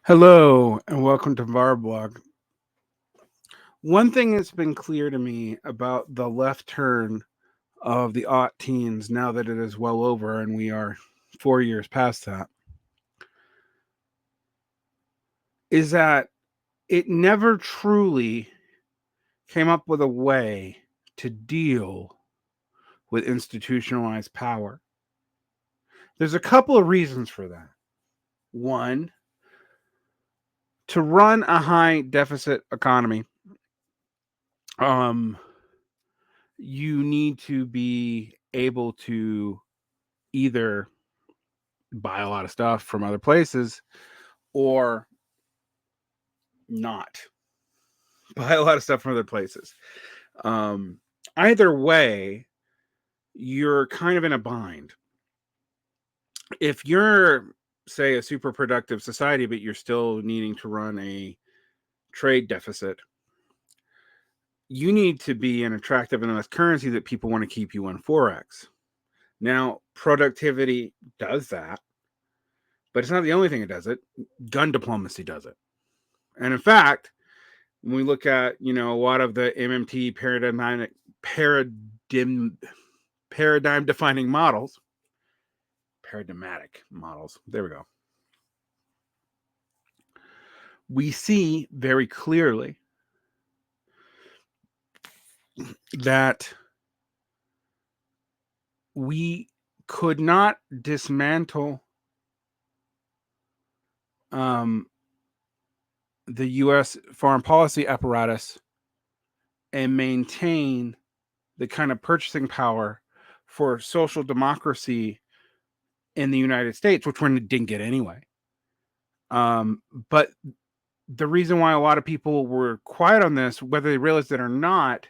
Hello and welcome to Varblog. One thing that's been clear to me about the left turn of the aught teens, now that it is well over and we are 4 years past that, is that it never truly came up with a way to deal with institutionalized power. There's a couple of reasons for that. One, to run a high deficit economy, um, you need to be able to either buy a lot of stuff from other places or not buy a lot of stuff from other places. Um, Either way, you're kind of in a bind. If you're, say, a super productive society, but you're still needing to run a trade deficit, you need to be an attractive enough currency that people want to keep you on Forex. Now, productivity does that, but it's not the only thing that does it. Gun diplomacy does it. And in fact, when we look at, a lot of the MMT paradigm defining models, paradigmatic models, there we go. We see very clearly that we could not dismantle the U.S. foreign policy apparatus and maintain the kind of purchasing power for social democracy in the United States, which we didn't get anyway. But the reason why a lot of people were quiet on this, whether they realized it or not,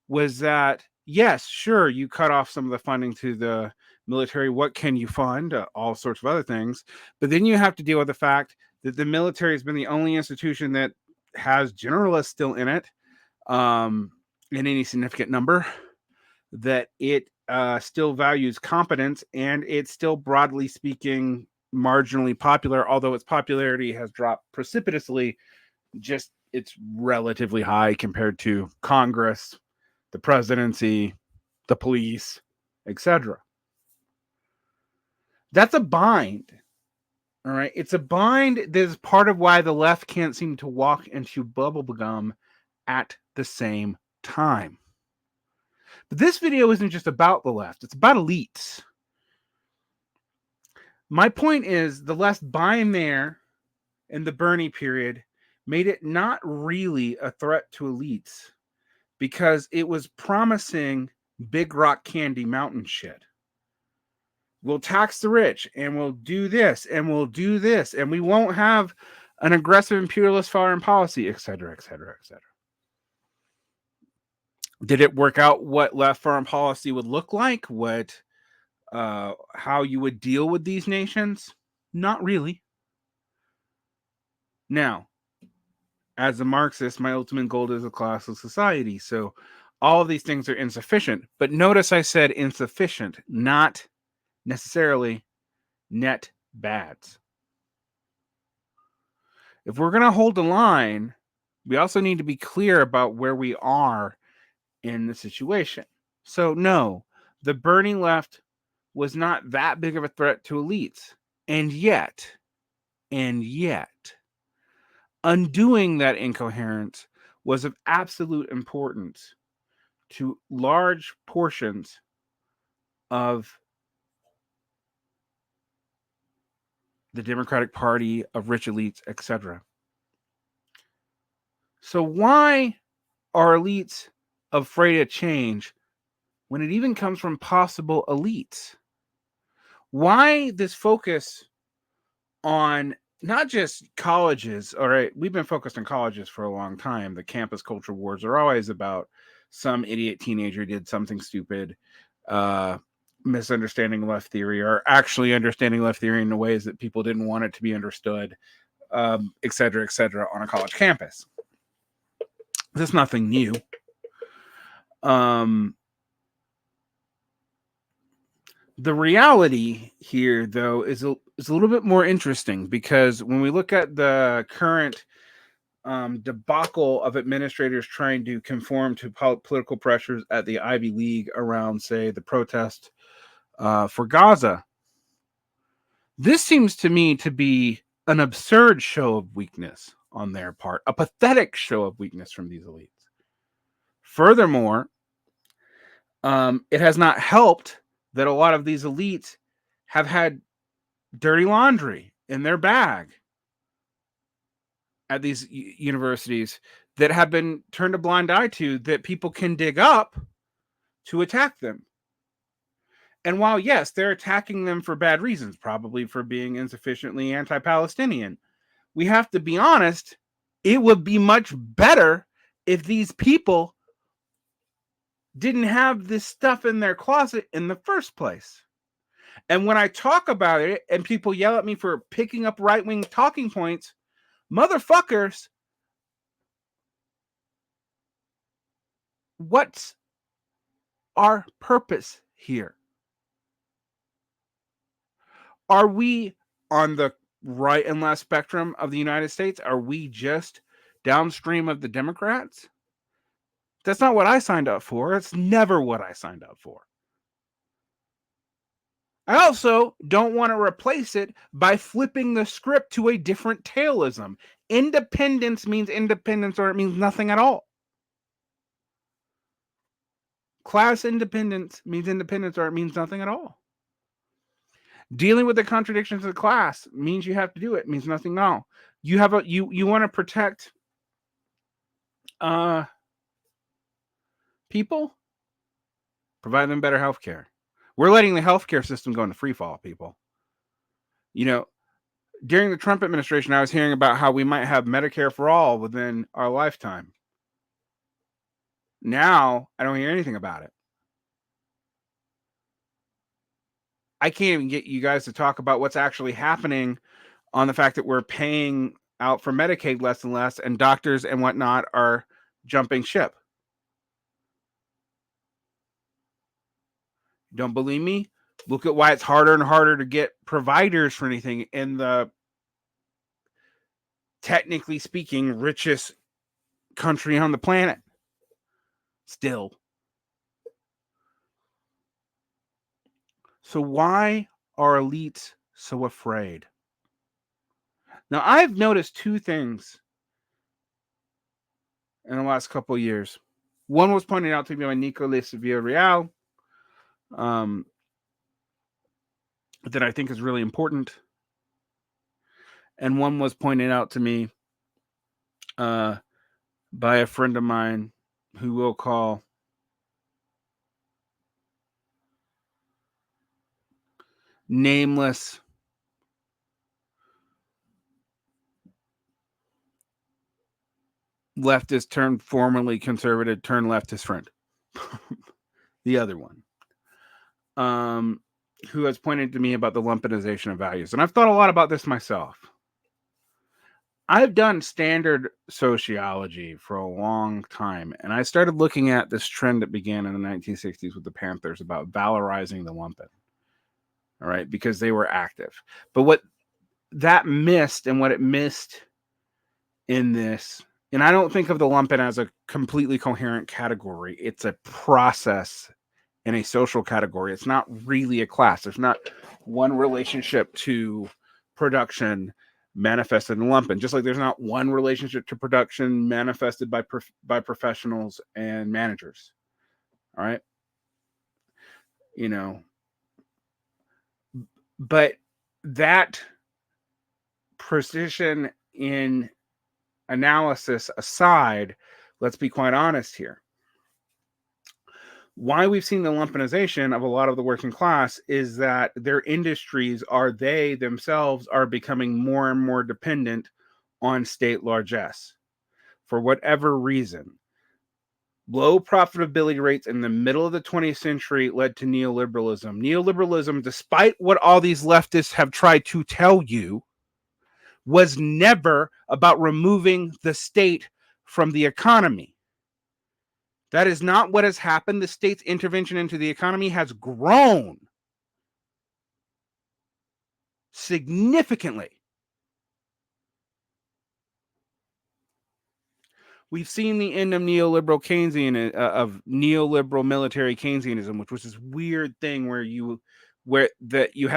was that, yes, sure, you cut off some of the funding to the military. What can you fund? All sorts of other things. But then you have to deal with the fact that the military has been the only institution that has generalists still in it, in any significant number, that it still values competence, and it's still, broadly speaking, marginally popular, although its popularity has dropped precipitously. Just it's relatively high compared to Congress, the presidency, the police, etc. That's a bind. All right. It's a bind that is part of why the left can't seem to walk into bubblegum at the same time. But this video isn't just about the left, it's about elites. My point is, the left's bind there in the Bernie period made it not really a threat to elites because it was promising big rock candy mountain shit. We'll tax the rich and we'll do this and we'll do this and we won't have an aggressive imperialist foreign policy, etc., etc., etc. Did it work out what left foreign policy would look like? How you would deal with these nations? Not really. Now, as a Marxist, my ultimate goal is a classless society. So all of these things are insufficient. But notice I said insufficient, not necessarily net bads. If we're going to hold the line, we also need to be clear about where we are in the situation. So no, the Bernie left was not that big of a threat to elites. And yet, undoing that incoherence was of absolute importance to large portions of the Democratic Party, of rich elites, etc. So why are elites afraid of change when it even comes from possible elites? Why this focus on not just colleges? All right, we've been focused on colleges for a long time. The campus culture wars are always about some idiot teenager did something stupid, misunderstanding left theory, or actually understanding left theory in the ways that people didn't want it to be understood, et cetera, on a college campus. This is nothing new. The reality here, though, is is a little bit more interesting, because when we look at the current debacle of administrators trying to conform to political pressures at the Ivy League around, say, the protest for Gaza, this seems to me to be an absurd show of weakness on their part, a pathetic show of weakness from these elites. Furthermore, it has not helped that a lot of these elites have had dirty laundry in their bag at these universities that have been turned a blind eye to, that people can dig up to attack them. And while, yes, they're attacking them for bad reasons, probably for being insufficiently anti-Palestinian, we have to be honest, it would be much better if these people didn't have this stuff in their closet in the first place. And when I talk about it and people yell at me for picking up right-wing talking points, motherfuckers, what's our purpose here? Are we on the right and left spectrum of the United States? Are we just downstream of the Democrats? That's not what I signed up for. It's never what I signed up for. I also don't want to replace it by flipping the script to a different tailism. Independence means independence, or it means nothing at all. Class independence means independence, or it means nothing at all. Dealing with the contradictions of the class means you have to do it. It means nothing at all. You have you want to protect people, provide them better health care. We're letting the healthcare system go into free fall, people. You know, during the Trump administration, I was hearing about how we might have Medicare for all within our lifetime. Now, I don't hear anything about it. I can't even get you guys to talk about what's actually happening on the fact that we're paying out for Medicaid less and less, and doctors and whatnot are jumping ship. Don't believe me? Look at why it's harder and harder to get providers for anything in the, technically speaking, richest country on the planet. Still. So why are elites so afraid? Now, I've noticed two things in the last couple of years. One was pointed out to me by Nicolas Villarreal, that I think is really important. And one was pointed out to me by a friend of mine who we'll call nameless leftist turned formerly conservative turned leftist friend. The other one. Who has pointed to me about the Lumpenization of values. And I've thought a lot about this myself. I've done standard sociology for a long time, and I started looking at this trend that began in the 1960s with the Panthers about valorizing the lumpen. All right, because they were active. But what that missed, and what it missed in this, and I don't think of the lumpen as a completely coherent category. It's a process in a social category. It's not really a class. There's not one relationship to production manifested in lumpen, just like there's not one relationship to production manifested by professionals and managers. All right, you know, but that precision in analysis aside, let's be quite honest here. Why we've seen the lumpenization of a lot of the working class is that their industries they themselves are becoming more and more dependent on state largesse for whatever reason. Low profitability rates in the middle of the 20th century led to neoliberalism. Neoliberalism, despite what all these leftists have tried to tell you, was never about removing the state from the economy. That is not what has happened. The state's intervention into the economy has grown. significantly. We've seen the end of neoliberal Keynesian of neoliberal military Keynesianism, which was this weird thing where you had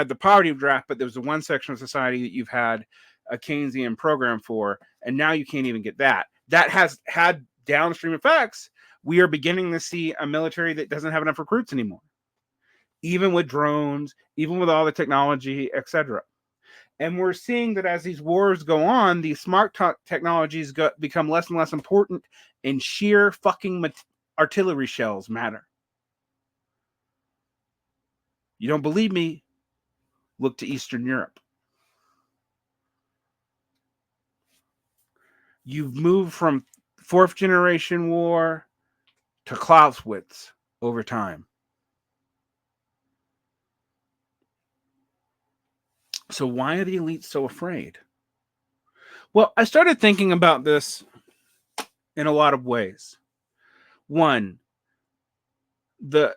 the poverty draft, but there was the one section of society that you've had a Keynesian program for, and now you can't even get that. That has had downstream effects. We are beginning to see a military that doesn't have enough recruits anymore, even with drones, even with all the technology, etc. And we're seeing that as these wars go on, these smart technologies become less and less important, and sheer fucking artillery shells matter. You don't believe me? Look to Eastern Europe. You've moved from fourth generation war to Clausewitz over time. So why are the elites so afraid? Well, I started thinking about this in a lot of ways. One, the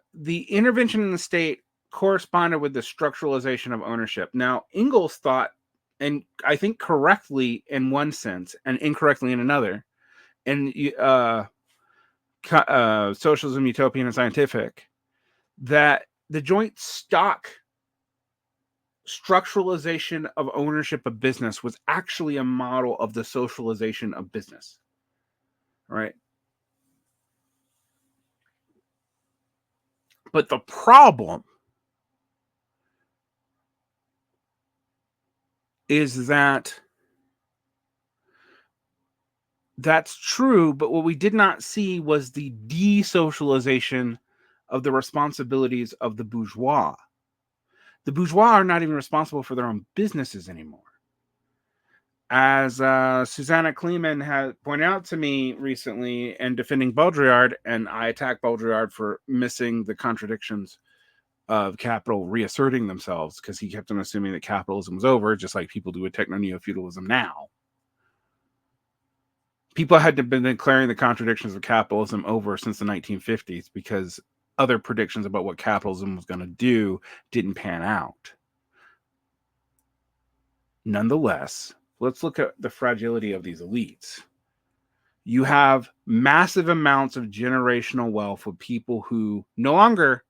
intervention in the state corresponded with the structuralization of ownership. Now, Ingalls thought, and I think correctly in one sense and incorrectly in another, and Socialism, Utopian, and Scientific, that the joint stock structuralization of ownership of business was actually a model of the socialization of business, right? But the problem is that that's true, but what we did not see was the desocialization of the responsibilities of the bourgeois. The bourgeois are not even responsible for their own businesses anymore. As Susanna Kleeman had pointed out to me recently in defending Baudrillard, and I attacked Baudrillard for missing the contradictions of capital reasserting themselves because he kept on assuming that capitalism was over, just like people do with techno-neo-feudalism now. People had been declaring the contradictions of capitalism over since the 1950s because other predictions about what capitalism was going to do didn't pan out. Nonetheless, let's look at the fragility of these elites. You have massive amounts of generational wealth with people who no longer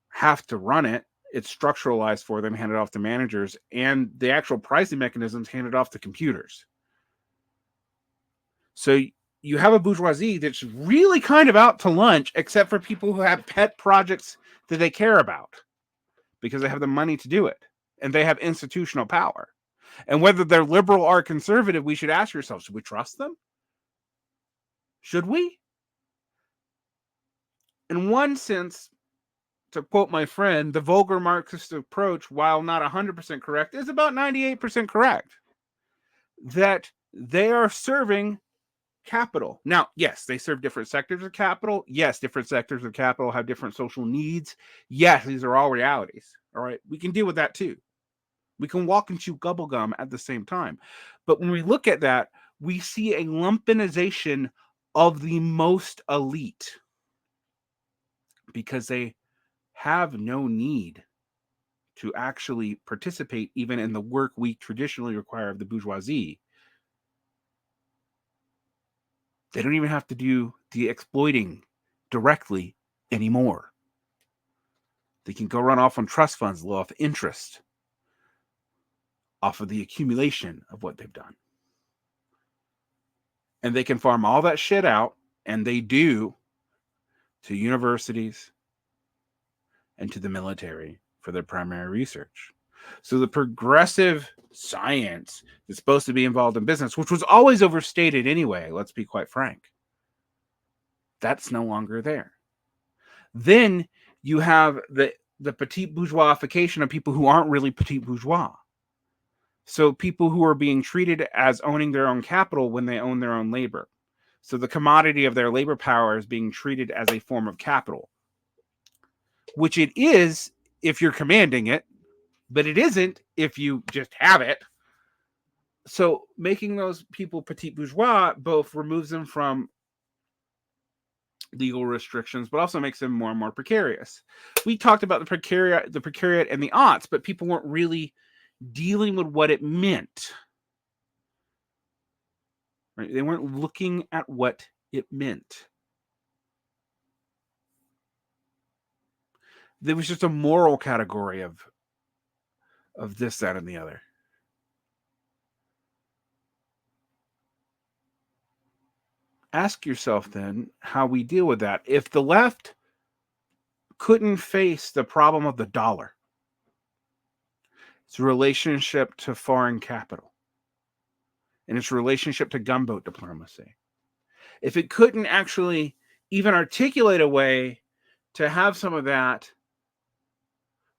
have to run it. It's structuralized for them, handed off to managers, and the actual pricing mechanisms handed off to computers. So you have a bourgeoisie that's really kind of out to lunch, except for people who have pet projects that they care about because they have the money to do it and they have institutional power. And whether they're liberal or conservative, we should ask ourselves, should we trust them? Should we? In one sense, to quote my friend, the vulgar Marxist approach, while not 100% correct, is about 98% correct. That they are serving capital. Now, yes, they serve different sectors of capital. Yes, different sectors of capital have different social needs. Yes, these are all realities. All right, we can deal with that too. We can walk and chew bubblegum at the same time. But when we look at that, we see a lumpenization of the most elite because they have no need to actually participate even in the work we traditionally require of the bourgeoisie. They don't even have to do the exploiting directly anymore. They can go run off on trust funds, live off interest, off of the accumulation of what they've done. And they can farm all that shit out, and they do, to universities and to the military for their primary research. So the progressive science that's supposed to be involved in business, which was always overstated anyway, let's be quite frank, that's no longer there. Then you have the petite bourgeoisification of people who aren't really petite bourgeois. So people who are being treated as owning their own capital when they own their own labor. So the commodity of their labor power is being treated as a form of capital, which it is if you're commanding it, but it isn't if you just have it. So making those people petite bourgeois both removes them from legal restrictions, but also makes them more and more precarious. We talked about the precariat and the aughts, but people weren't really dealing with what it meant. Right? They weren't looking at what it meant. There was just a moral category of this, that, and the other. Ask yourself then how we deal with that. If the left couldn't face the problem of the dollar, its relationship to foreign capital, and its relationship to gunboat diplomacy, if it couldn't actually even articulate a way to have some of that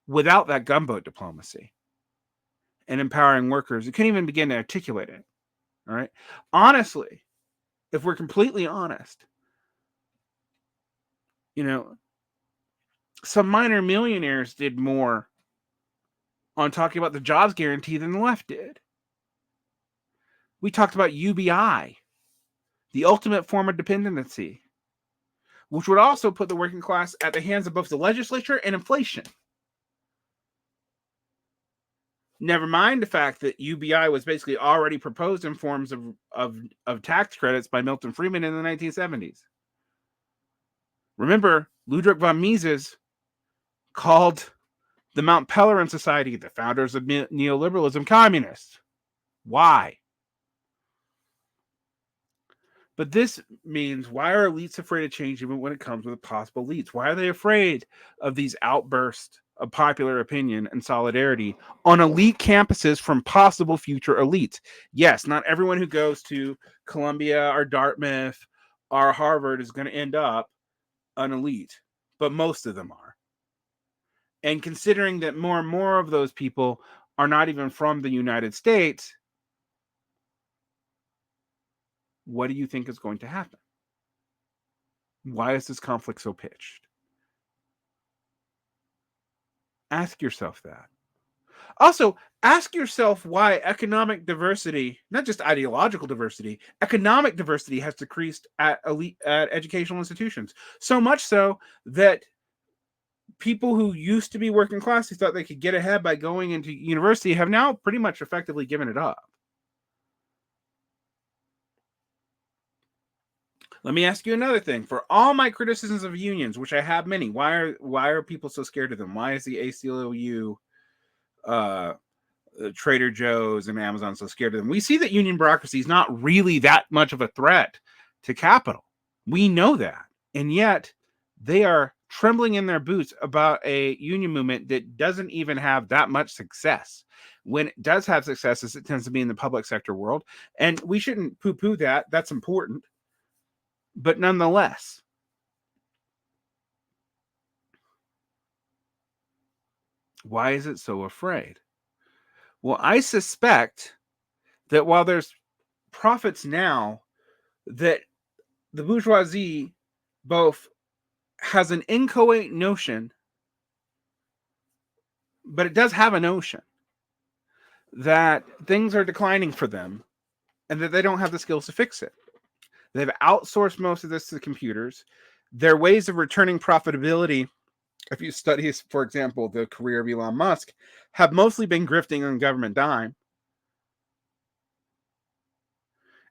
without that gunboat diplomacy and empowering workers, it couldn't even begin to articulate it. All right. Honestly, if we're completely honest, some minor millionaires did more on talking about the jobs guarantee than the left did. We talked about UBI, the ultimate form of dependency, which would also put the working class at the hands of both the legislature and inflation. Never mind the fact that UBI was basically already proposed in forms of tax credits by Milton Friedman in the 1970s. Remember, Ludwig von Mises called the Mount Pelerin Society, the founders of neoliberalism, communists. Why? But this means, why are elites afraid of change even when it comes with possible elites? Why are they afraid of these outbursts of popular opinion and solidarity on elite campuses from possible future elites? Yes, not everyone who goes to Columbia or Dartmouth or Harvard is going to end up an elite, but most of them are. And considering that more and more of those people are not even from the United States, what do you think is going to happen? Why is this conflict so pitched? Ask yourself that. Also, ask yourself why economic diversity, not just ideological diversity, economic diversity has decreased at educational institutions. So much so that people who used to be working class, who thought they could get ahead by going into university, have now pretty much effectively given it up. Let me ask you another thing. For all my criticisms of unions, which I have many, why are people so scared of them? Why is the ACLU, Trader Joe's, and Amazon so scared of them? We see that union bureaucracy is not really that much of a threat to capital. We know that. And yet they are trembling in their boots about a union movement that doesn't even have that much success. When it does have successes, it tends to be in the public sector world. And we shouldn't poo-poo that. That's important. But nonetheless, why is it so afraid? Well, I suspect that while there's profits now, that the bourgeoisie both has an inchoate notion, but it does have a notion that things are declining for them and that they don't have the skills to fix it. They've outsourced most of this to the computers. Their ways of returning profitability, if you study, for example, the career of Elon Musk, have mostly been grifting on government dime.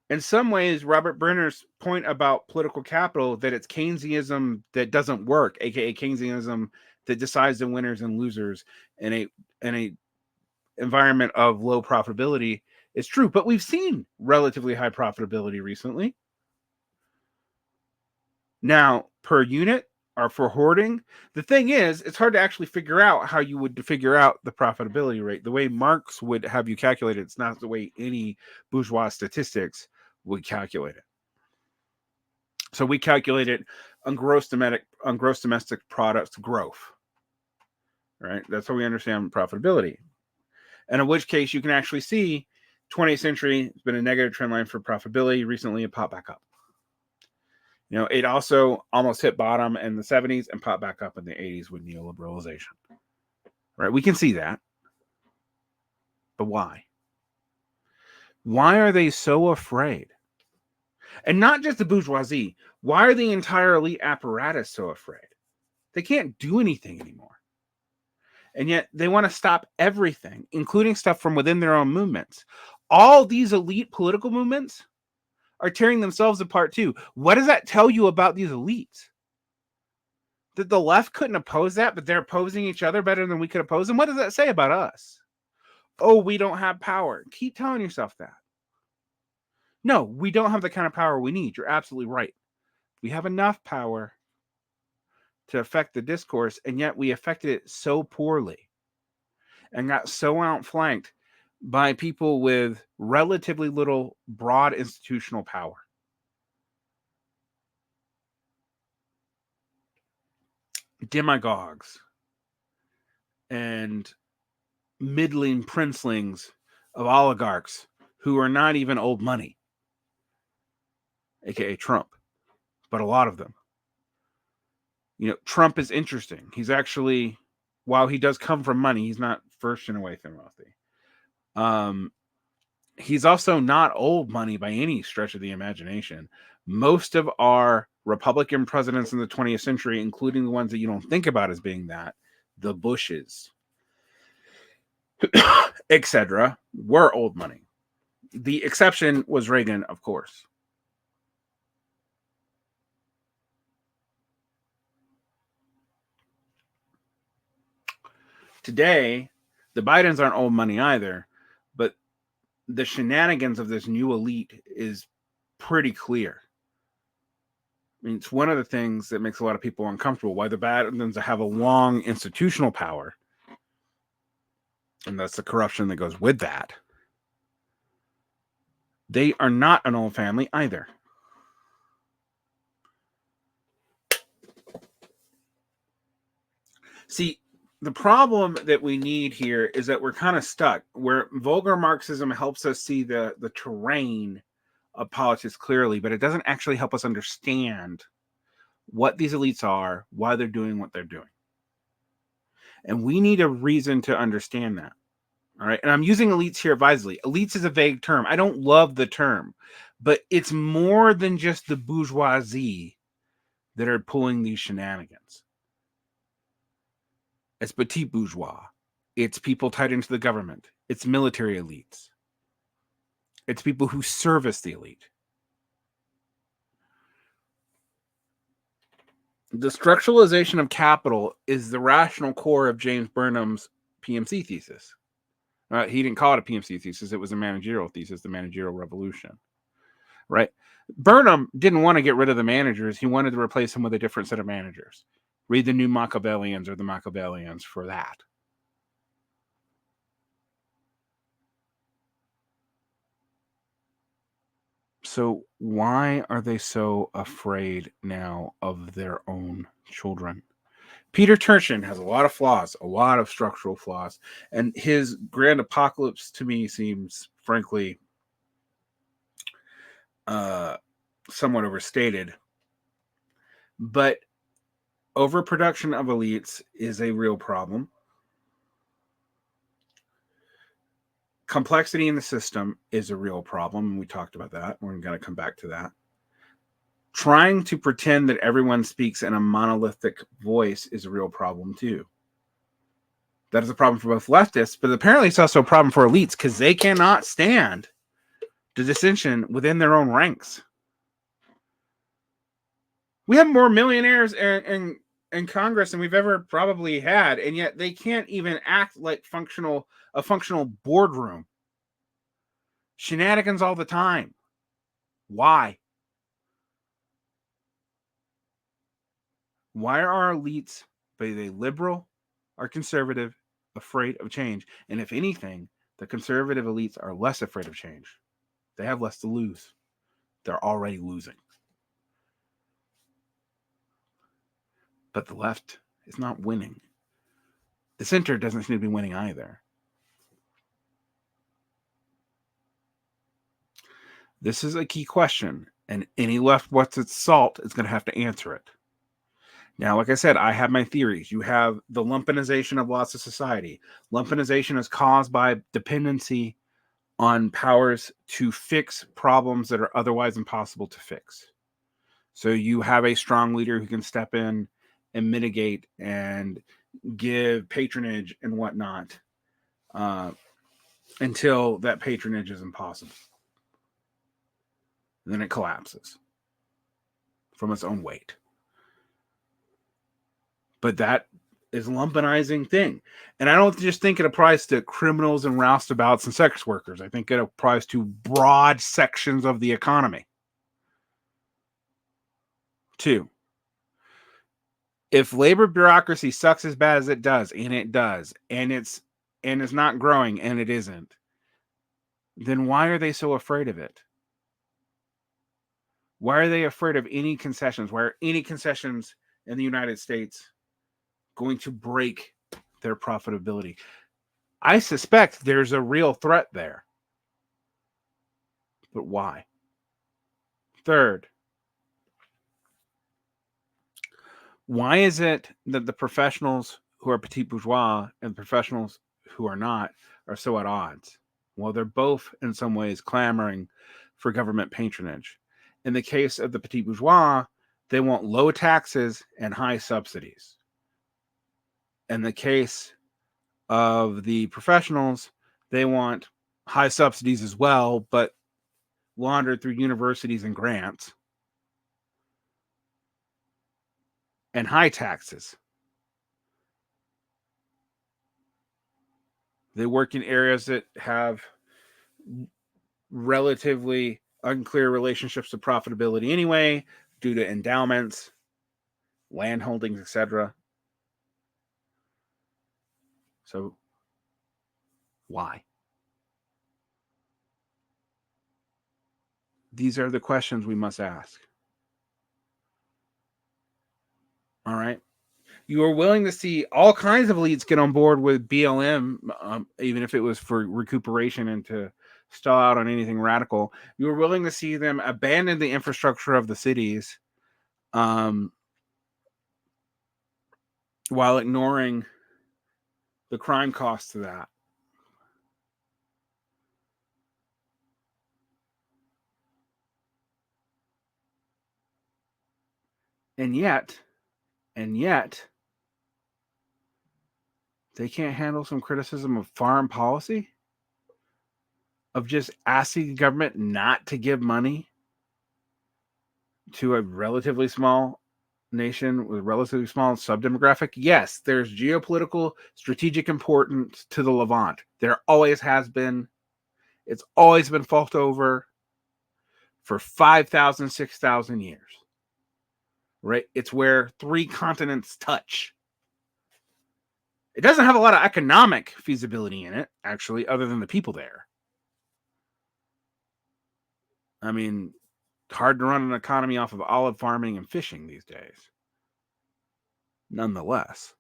In some ways, Robert Brenner's point about political capital, that it's Keynesianism that doesn't work, aka Keynesianism that decides the winners and losers in a environment of low profitability, is true. But we've seen relatively high profitability recently. Now, per unit or for hoarding, the thing is, it's hard to actually figure out how you would figure out the profitability rate. The way Marx would have you calculate it, it's not the way any bourgeois statistics would calculate it. So we calculate it on gross domestic products growth, right? That's how we understand profitability. And in which case, you can actually see 20th century, it's been a negative trend line for profitability. Recently, it popped back up. It also almost hit bottom in the 70s and popped back up in the 80s with neoliberalization. Right? We can see that. But why? Why are they so afraid? And not just the bourgeoisie. Why are the entire elite apparatus so afraid? They can't do anything anymore. And yet they want to stop everything, including stuff from within their own movements. All these elite political movements are tearing themselves apart too. What does that tell you about these elites? That the left couldn't oppose that, but they're opposing each other better than we could oppose them? What does that say about us? Oh, we don't have power. Keep telling yourself that. No, we don't have the kind of power we need. You're absolutely right. We have enough power to affect the discourse, and yet we affected it so poorly and got so outflanked by people with relatively little broad institutional power. Demagogues and middling princelings of oligarchs who are not even old money, aka Trump, but a lot of them. You know, Trump is interesting. He's actually, while he does come from money, he's not first generation wealthy. He's also not old money by any stretch of the imagination. Most of our Republican presidents in the 20th century, including the ones that you don't think about as being that, the Bushes, etc., were old money. The exception was Reagan, of course. Today, the Bidens aren't old money either, but the shenanigans of this new elite is pretty clear. I mean, it's one of the things that makes a lot of people uncomfortable. Why the Bidens have a long institutional power, and that's the corruption that goes with that. They are not an old family either. See, the problem that we need here is that we're kind of stuck where vulgar Marxism helps us see the terrain of politics clearly, but it doesn't actually help us understand what these elites are, why they're doing what they're doing. And we need a reason to understand that. All right. And I'm using elites here advisedly. Elites is a vague term. I don't love the term, but it's more than just the bourgeoisie that are pulling these shenanigans. It's petit bourgeois. It's people tied into the government. It's military elites. It's people who service the elite. The structuralization of capital is the rational core of James Burnham's PMC thesis. He didn't call it a PMC thesis. It was a managerial thesis, the managerial revolution. Right? Burnham didn't want to get rid of the managers. He wanted to replace them with a different set of managers. Read the New Machiavellians or the Machiavellians for that. So why are they so afraid now of their own children? Peter Turchin has a lot of flaws, a lot of structural flaws, and his grand apocalypse to me seems, frankly, somewhat overstated. But overproduction of elites is a real problem. Complexity in the system is a real problem. We talked about that. We're going to come back to that. Trying to pretend that everyone speaks in a monolithic voice is a real problem too. That is a problem for both leftists, but apparently it's also a problem for elites because they cannot stand the dissension within their own ranks. We have more millionaires in Congress than we've ever probably had, and yet they can't even act like a functional boardroom. Shenanigans all the time. Why? Why are our elites, be they liberal or conservative, afraid of change? And if anything, the conservative elites are less afraid of change. They have less to lose. They're already losing. But the left is not winning. The center doesn't seem to be winning either. This is a key question, and any left what's its salt is going to have to answer it. Now, like I said, I have my theories. You have the lumpenization of lots of society. Lumpenization is caused by dependency on powers to fix problems that are otherwise impossible to fix. So you have a strong leader who can step in and mitigate and give patronage and whatnot until that patronage is impossible. And then it collapses from its own weight. But that is a lumpenizing thing. And I don't just think it applies to criminals and roustabouts and sex workers. I think it applies to broad sections of the economy. 2, if labor bureaucracy sucks as bad as it does, and it's not growing, and it isn't, then why are they so afraid of it? Why are they afraid of any concessions? Why are any concessions in the United States going to break their profitability? I suspect there's a real threat there. But why? 3rd, why is it that the professionals who are petit bourgeois and professionals who are not are so at odds? Well, they're both in some ways clamoring for government patronage. In the case of the petit bourgeois, they want low taxes and high subsidies. In the case of the professionals, they want high subsidies as well, but laundered through universities and grants, and high taxes. They work in areas that have relatively unclear relationships to profitability anyway, due to endowments, land holdings, etc. So, why? These are the questions we must ask. All right. You are willing to see all kinds of elites get on board with BLM, even if it was for recuperation and to stall out on anything radical. You are willing to see them abandon the infrastructure of the cities while ignoring the crime costs of that. And yet, they can't handle some criticism of foreign policy, of just asking the government not to give money to a relatively small nation with a relatively small subdemographic. Yes, there's geopolitical strategic importance to the Levant. There always has been. It's always been fought over for 5,000, 6,000 years. Right? It's where 3 continents touch. It doesn't have a lot of economic feasibility in it, actually, other than the people there. I mean, it's hard to run an economy off of olive farming and fishing these days. Nonetheless.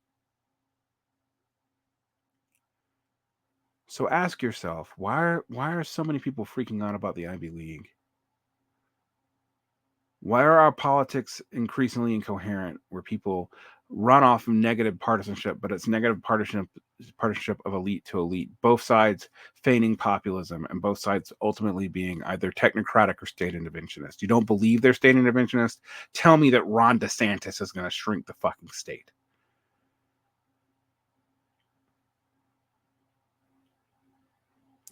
So ask yourself, why are so many people freaking out about the Ivy League? Why are our politics increasingly incoherent, where people run off of negative partisanship, but it's negative partisanship of elite to elite, both sides feigning populism and both sides ultimately being either technocratic or state interventionist? You don't believe they're state interventionist? Tell me that Ron DeSantis is going to shrink the fucking state.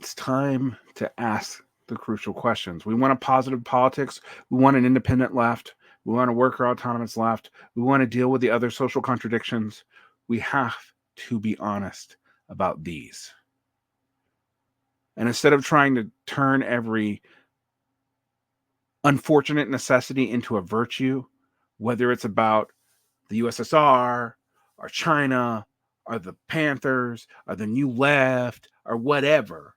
It's time to ask the crucial questions. We want a positive politics. We want an independent left. We want a worker autonomous left. We want to deal with the other social contradictions. We have to be honest about these. And instead of trying to turn every unfortunate necessity into a virtue, whether it's about the USSR or China or the Panthers or the New Left or whatever,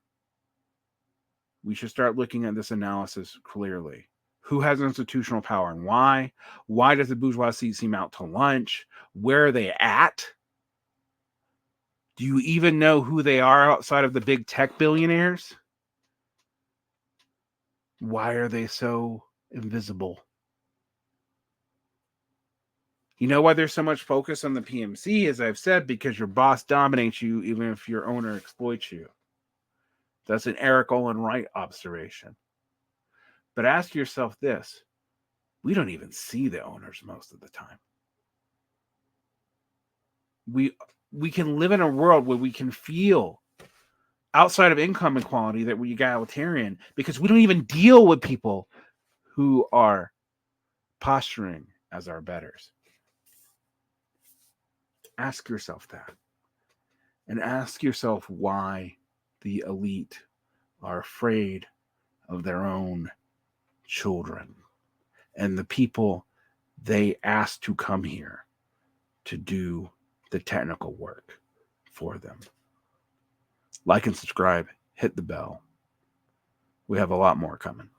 we should start looking at this analysis clearly. Who has institutional power and why? Why does the bourgeoisie seem out to lunch? Where are they at? Do you even know who they are outside of the big tech billionaires? Why are they so invisible? You know why there's so much focus on the PMC, as I've said, because your boss dominates you even if your owner exploits you. That's an Eric Olin Wright observation. But ask yourself this: we don't even see the owners most of the time. We can live in a world where we can feel outside of income equality that we're egalitarian, because we don't even deal with people who are posturing as our betters. Ask yourself that. And ask yourself why the elite are afraid of their own children and the people they asked to come here to do the technical work for them. Like and subscribe, hit the bell. We have a lot more coming.